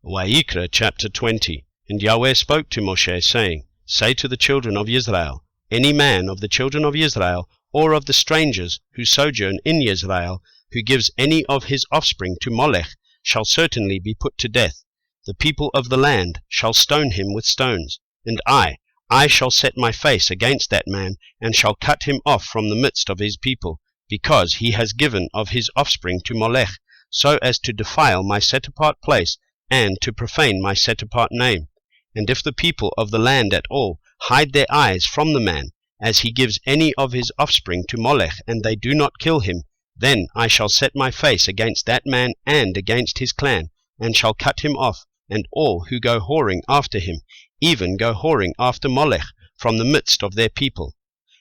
Wayyiqra chapter 20. And Yahweh spoke to Moshe, saying, Say to the children of Israel, Any man of the children of Israel, or of the strangers who sojourn in Israel, who gives any of his offspring to Molech, shall certainly be put to death. The people of the land shall stone him with stones. And I shall set my face against that man, and shall cut him off from the midst of his people, because he has given of his offspring to Molech, so as to defile my set-apart place, and to profane my set-apart name. And if the people of the land at all hide their eyes from the man, as he gives any of his offspring to Molech, and they do not kill him, then I shall set my face against that man and against his clan, and shall cut him off, and all who go whoring after him, even go whoring after Molech, from the midst of their people.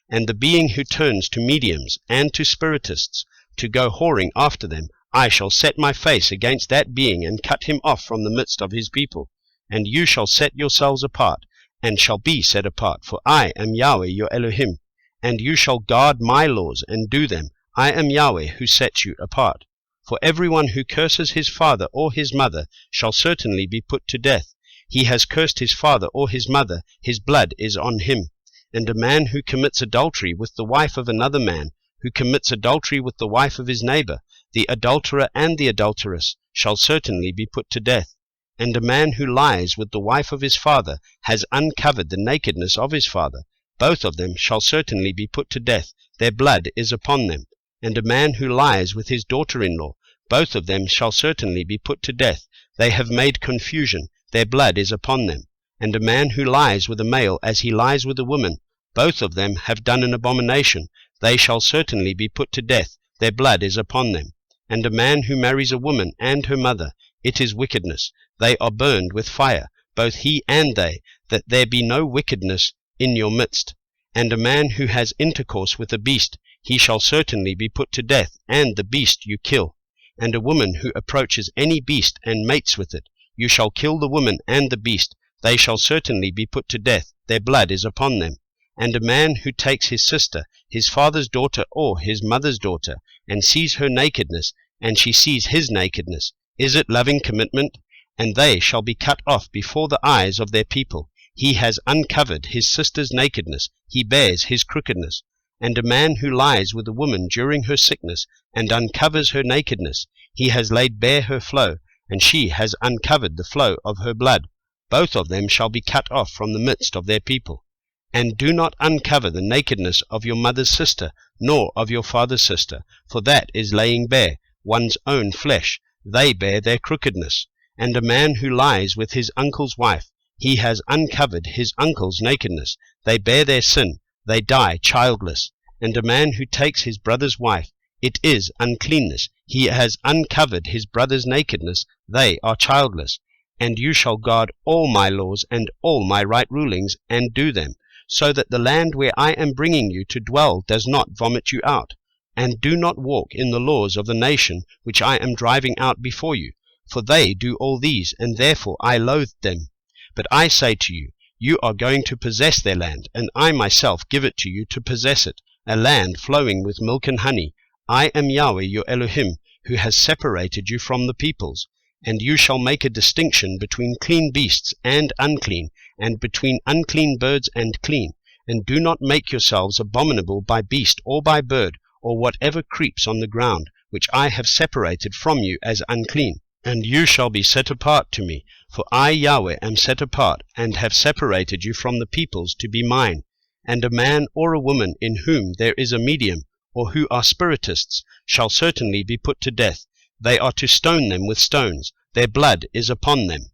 And the being who turns to mediums and to spiritists, to go whoring after them, I shall set my face against that being, and cut him off from the midst of his people. And you shall set yourselves apart, and shall be set apart, for I am Yahweh your Elohim. And you shall guard my laws, and do them. I am Yahweh who sets you apart. For everyone who curses his father or his mother shall certainly be put to death. He has cursed his father or his mother, his blood is on him. And a man who commits adultery with the wife of another man, who commits adultery with the wife of his neighbor, the adulterer and the adulteress, shall certainly be put to death. And a man who lies with the wife of his father has uncovered the nakedness of his father. Both of them shall certainly be put to death. Their blood is upon them. And a man who lies with his daughter-in-law, both of them shall certainly be put to death. They have made confusion. Their blood is upon them. And a man who lies with a male as he lies with a woman, both of them have done an abomination. They shall certainly be put to death. Their blood is upon them. And a man who marries a woman and her mother, it is wickedness. They are burned with fire, both he and they, that there be no wickedness in your midst. And a man who has intercourse with a beast, he shall certainly be put to death, and the beast you kill. And a woman who approaches any beast and mates with it, you shall kill the woman and the beast. They shall certainly be put to death. Their blood is upon them. And a man who takes his sister, his father's daughter or his mother's daughter, and sees her nakedness, and she sees his nakedness, is it loving commitment? And they shall be cut off before the eyes of their people. He has uncovered his sister's nakedness, he bears his crookedness. And a man who lies with a woman during her sickness, and uncovers her nakedness, he has laid bare her flow, and she has uncovered the flow of her blood. Both of them shall be cut off from the midst of their people. And do not uncover the nakedness of your mother's sister, nor of your father's sister, for that is laying bare one's own flesh. They bear their crookedness. And a man who lies with his uncle's wife, he has uncovered his uncle's nakedness. They bear their sin. They die childless. And a man who takes his brother's wife, it is uncleanness. He has uncovered his brother's nakedness. They are childless. And you shall guard all my laws and all my right rulings, and do them, so that the land where I am bringing you to dwell does not vomit you out. And do not walk in the laws of the nation which I am driving out before you, for they do all these, and therefore I loathed them. But I say to you, you are going to possess their land, and I myself give it to you to possess it, a land flowing with milk and honey. I am Yahweh your Elohim, who has separated you from the peoples. And you shall make a distinction between clean beasts and unclean, and between unclean birds and clean. And do not make yourselves abominable by beast or by bird, or whatever creeps on the ground, which I have separated from you as unclean. And you shall be set apart to me, for I Yahweh am set apart, and have separated you from the peoples to be mine. And a man or a woman in whom there is a medium, or who are spiritists, shall certainly be put to death. They are to stone them with stones. Their blood is upon them.